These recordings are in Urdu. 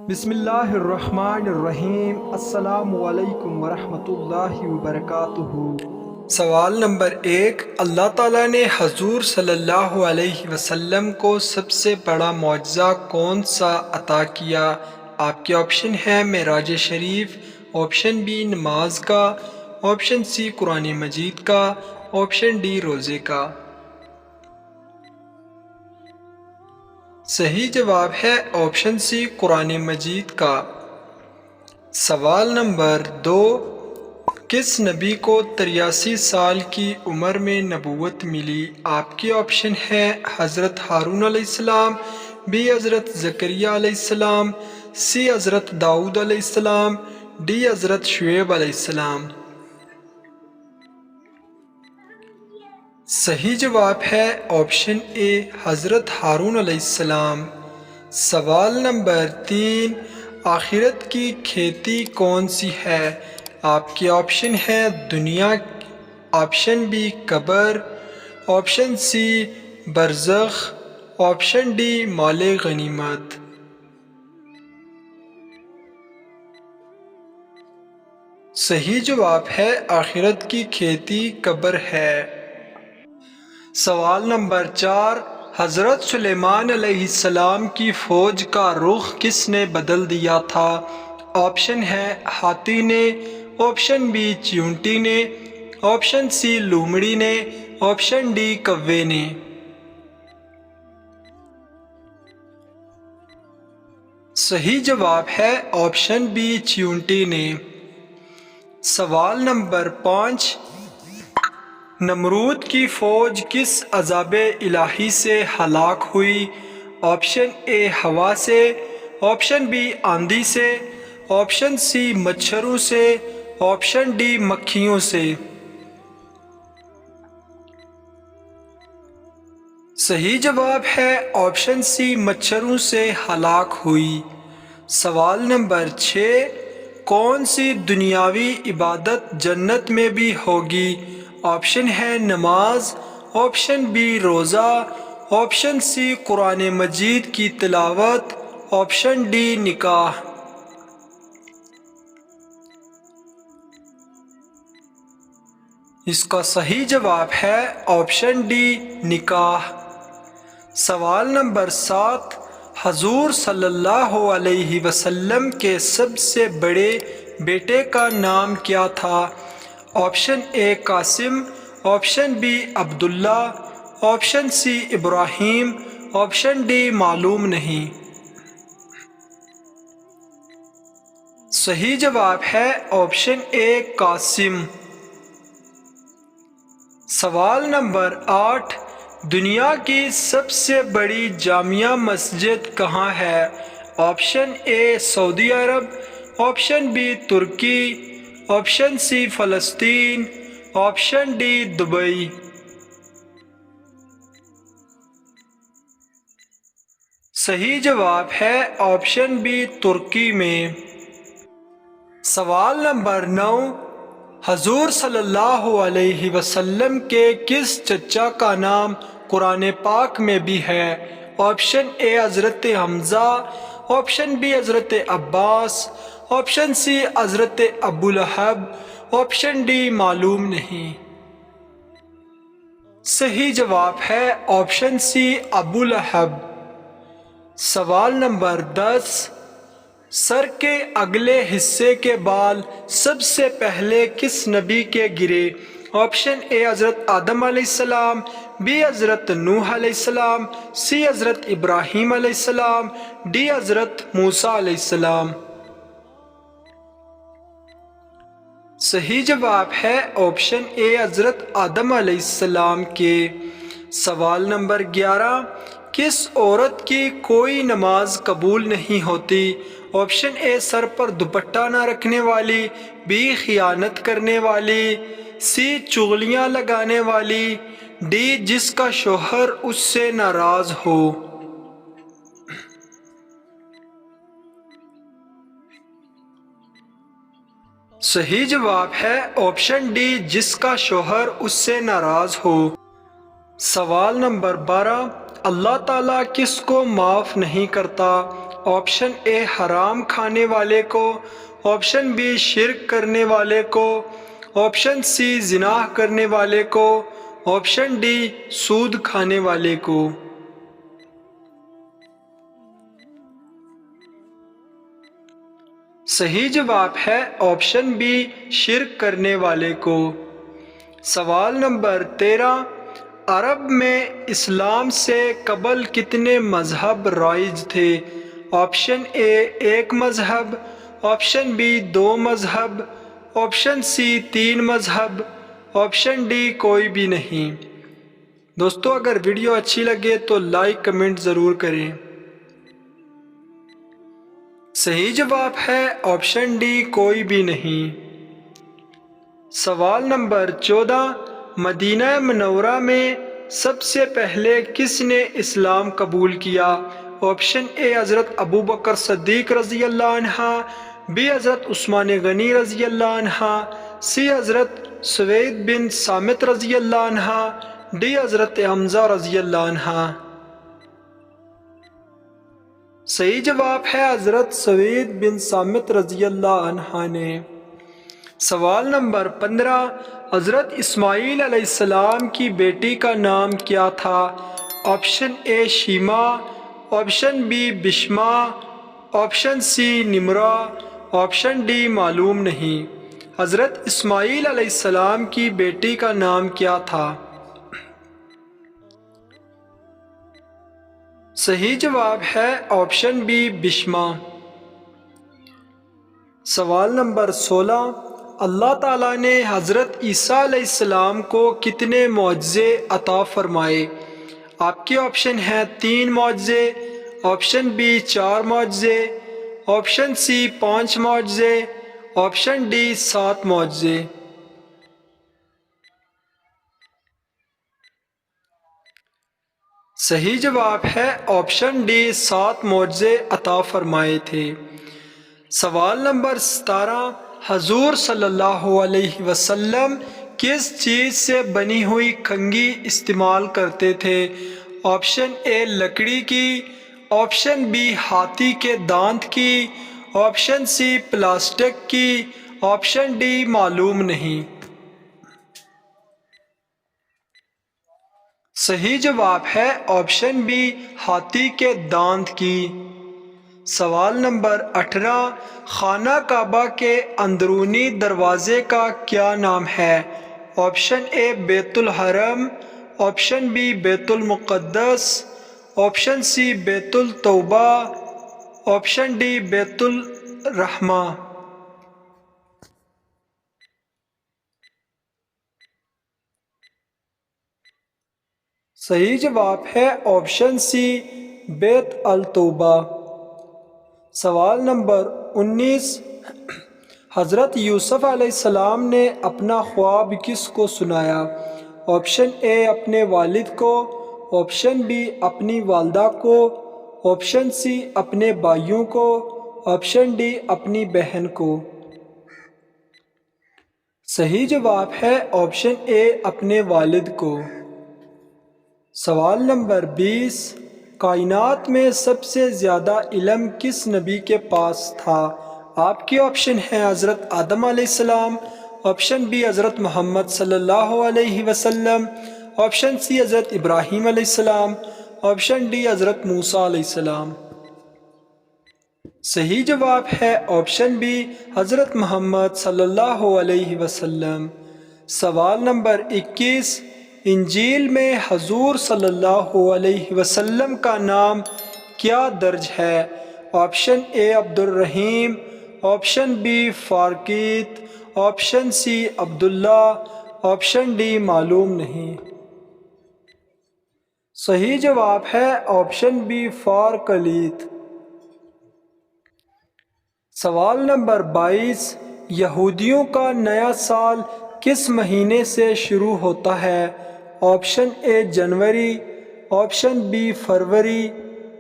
بسم اللہ الرحمن الرحیم۔ السلام علیکم ورحمۃ اللہ وبرکاتہ۔ سوال نمبر 1، اللہ تعالیٰ نے حضور صلی اللہ علیہ وسلم کو سب سے بڑا معجزہ کون سا عطا کیا؟ آپ کے آپشن ہیں معراج شریف، آپشن بی نماز کا، آپشن سی قرآن مجید کا، آپشن ڈی روزے کا۔ صحیح جواب ہے آپشن سی قرآن مجید کا۔ سوال نمبر 2، کس نبی کو 83 سال کی عمر میں نبوت ملی؟ آپ کے آپشن ہیں حضرت ہارون علیہ السلام، بی حضرت زکریا علیہ السلام، سی حضرت داؤد علیہ السلام، ڈی حضرت شعیب علیہ السلام۔ صحیح جواب ہے آپشن اے حضرت ہارون علیہ السلام۔ سوال نمبر 3، آخرت کی کھیتی کون سی ہے؟ آپ کے آپشن ہیں دنیا، آپشن بی قبر، آپشن سی برزخ، آپشن ڈی مال غنیمت۔ صحیح جواب ہے آخرت کی کھیتی قبر ہے۔ سوال نمبر 4، حضرت سلیمان علیہ السلام کی فوج کا رخ کس نے بدل دیا تھا؟ آپشن ہے ہاتھی نے، آپشن بی چیونٹی نے، آپشن سی لومڑی نے، آپشن ڈی کوے نے۔ صحیح جواب ہے آپشن بی چیونٹی نے۔ سوال نمبر 5، نمرود کی فوج کس عذاب الہی سے ہلاک ہوئی؟ آپشن اے ہوا سے، آپشن بی آندھی سے، آپشن سی مچھروں سے، آپشن ڈی مکھیوں سے۔ صحیح جواب ہے آپشن سی مچھروں سے ہلاک ہوئی۔ سوال نمبر 6، کون سی دنیاوی عبادت جنت میں بھی ہوگی؟ آپشن ہے نماز، آپشن بی روزہ، آپشن سی قرآن مجید کی تلاوت، آپشن ڈی نکاح۔ اس کا صحیح جواب ہے آپشن ڈی نکاح۔ سوال نمبر 7، حضور صلی اللہ علیہ وسلم کے سب سے بڑے بیٹے کا نام کیا تھا؟ آپشن اے قاسم، آپشن بی عبداللہ، آپشن سی ابراہیم، آپشن ڈی معلوم نہیں۔ صحیح جواب ہے آپشن اے قاسم۔ سوال نمبر 8، دنیا کی سب سے بڑی جامع مسجد کہاں ہے؟ آپشن اے سعودی عرب، آپشن بی ترکی، آپشن سی فلسطین، آپشن ڈی دبئی۔ صحیح جواب ہے آپشن بی ترکی میں۔ سوال نمبر 9، حضور صلی اللہ علیہ وسلم کے کس چچا کا نام قرآن پاک میں بھی ہے؟ آپشن اے حضرت حمزہ، آپشن بی حضرت عباس، آپشن سی حضرت ابو لہب، آپشن ڈی معلوم نہیں۔ صحیح جواب ہے آپشن سی ابو لہب۔ سوال نمبر 10، سر کے اگلے حصے کے بال سب سے پہلے کس نبی کے گرے؟ آپشن اے حضرت آدم علیہ السلام، بی حضرت نوح علیہ السلام، سی حضرت ابراہیم علیہ السلام، ڈی حضرت موسیٰ علیہ السلام۔ صحیح جواب ہے آپشن اے حضرت آدم علیہ السلام کے۔ سوال نمبر 11، کس عورت کی کوئی نماز قبول نہیں ہوتی؟ آپشن اے سر پر دوپٹہ نہ رکھنے والی، بی خیانت کرنے والی، سی چغلیاں لگانے والی، ڈی جس کا شوہر اس سے ناراض ہو۔ صحیح جواب ہے آپشن ڈی جس کا شوہر اس سے ناراض ہو۔ سوال نمبر 12، اللہ تعالیٰ کس کو معاف نہیں کرتا؟ آپشن اے حرام کھانے والے کو، آپشن بی شرک کرنے والے کو، آپشن سی زنا کرنے والے کو، آپشن ڈی سود کھانے والے کو۔ صحیح جواب ہے آپشن بی شرک کرنے والے کو۔ سوال نمبر 13، عرب میں اسلام سے قبل کتنے مذہب رائج تھے؟ آپشن اے ایک مذہب، آپشن بی 2 مذہب، آپشن سی 3 مذہب، آپشن ڈی کوئی بھی نہیں۔ دوستو اگر ویڈیو اچھی لگے تو لائک کمنٹ ضرور کریں۔ صحیح جواب ہے آپشن ڈی کوئی بھی نہیں۔ سوال نمبر 14، مدینہ منورہ میں سب سے پہلے کس نے اسلام قبول کیا؟ آپشن اے حضرت ابو بکر صدیق رضی اللہ عنہ، بی حضرت عثمان غنی رضی اللہ عنہ، سی حضرت سوید بن صامت رضی اللہ عنہ، ڈی حضرت حمزہ رضی اللہ عنہ۔ صحیح جواب ہے حضرت سوید بن صامت رضی اللہ عنہ نے۔ سوال نمبر 15، حضرت اسماعیل علیہ السلام کی بیٹی کا نام کیا تھا؟ Option A Shima, option B بشما، option C Nimra, option D معلوم نہیں۔ حضرت اسماعیل علیہ السلام کی بیٹی کا نام کیا تھا؟ صحیح جواب ہے آپشن بی بشما۔ سوال نمبر 16، اللہ تعالیٰ نے حضرت عیسیٰ علیہ السلام کو کتنے معجزے عطا فرمائے؟ آپ کے آپشن ہیں 3 معجزے، آپشن بی 4 معجزے، آپشن سی 5 معجزے، آپشن ڈی 7 معجزے۔ صحیح جواب ہے آپشن ڈی 7 معجزے عطا فرمائے تھے۔ سوال نمبر 17، حضور صلی اللہ علیہ وسلم کس چیز سے بنی ہوئی کنگھی استعمال کرتے تھے؟ آپشن اے لکڑی کی، آپشن بی ہاتھی کے دانت کی، آپشن سی پلاسٹک کی، آپشن ڈی معلوم نہیں۔ صحیح جواب ہے آپشن بی ہاتھی کے دانت کی۔ سوال نمبر 18، خانہ کعبہ کے اندرونی دروازے کا کیا نام ہے؟ آپشن اے بیت الحرم، آپشن بی بیت المقدس، آپشن سی بیت التوبہ، آپشن ڈی بیت الرحمہ۔ صحیح جواب ہے آپشن سی بیت التوبہ۔ سوال نمبر 19، حضرت یوسف علیہ السلام نے اپنا خواب کس کو سنایا؟ آپشن اے اپنے والد کو، آپشن بی اپنی والدہ کو، آپشن سی اپنے بھائیوں کو، آپشن ڈی اپنی بہن کو۔ صحیح جواب ہے آپشن اے اپنے والد کو۔ سوال نمبر 20، کائنات میں سب سے زیادہ علم کس نبی کے پاس تھا؟ آپ کے آپشن ہیں حضرت آدم علیہ السلام، آپشن بی حضرت محمد صلی اللہ علیہ وسلم، آپشن سی حضرت ابراہیم علیہ السلام، آپشن ڈی حضرت موسیٰ علیہ السلام۔ صحیح جواب ہے آپشن بی حضرت محمد صلی اللہ علیہ وسلم۔ سوال نمبر 21، انجیل میں حضور صلی اللہ علیہ وسلم کا نام کیا درج ہے؟ آپشن اے عبد الرحیم، آپشن بی فارقیت، آپشن سی عبداللہ، آپشن ڈی معلوم نہیں۔ صحیح جواب ہے آپشن بی فارقلیت۔ سوال نمبر 22، یہودیوں کا نیا سال کس مہینے سے شروع ہوتا ہے؟ آپشن اے جنوری، آپشن بی فروری،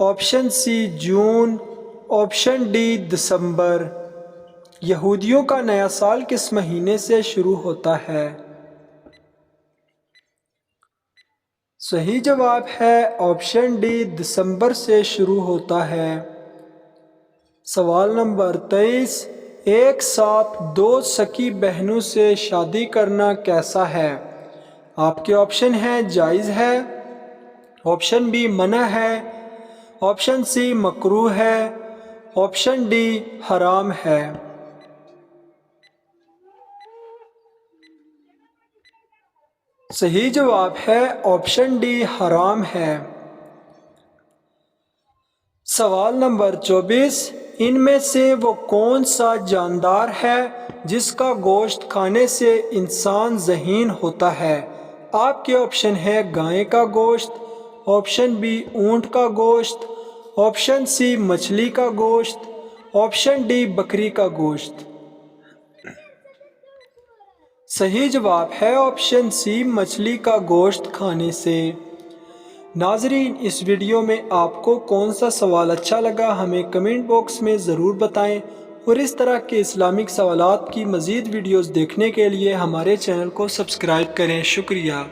آپشن سی جون، آپشن ڈی دسمبر۔ یہودیوں کا نیا سال کس مہینے سے شروع ہوتا ہے؟ صحیح جواب ہے آپشن ڈی دسمبر سے شروع ہوتا ہے۔ سوال نمبر 23، ایک ساتھ 2 سکی بہنوں سے شادی کرنا کیسا ہے؟ آپ کے آپشن ہیں جائز ہے، آپشن بی منع ہے، آپشن سی مکروہ ہے، آپشن ڈی حرام ہے۔ صحیح جواب ہے آپشن ڈی حرام ہے۔ سوال نمبر 24، ان میں سے وہ کون سا جاندار ہے جس کا گوشت کھانے سے انسان ذہین ہوتا ہے؟ آپ کے آپشن ہے گائے کا گوشت، آپشن بی اونٹ کا گوشت، آپشن سی مچھلی کا گوشت، آپشن ڈی بکری کا گوشت۔ صحیح جواب ہے آپشن سی مچھلی کا گوشت کھانے سے۔ ناظرین، اس ویڈیو میں آپ کو کون سا سوال اچھا لگا ہمیں کمنٹ باکس میں ضرور بتائیں، اور اس طرح کے اسلامک سوالات کی مزید ویڈیوز دیکھنے کے لیے ہمارے چینل کو سبسکرائب کریں۔ شکریہ۔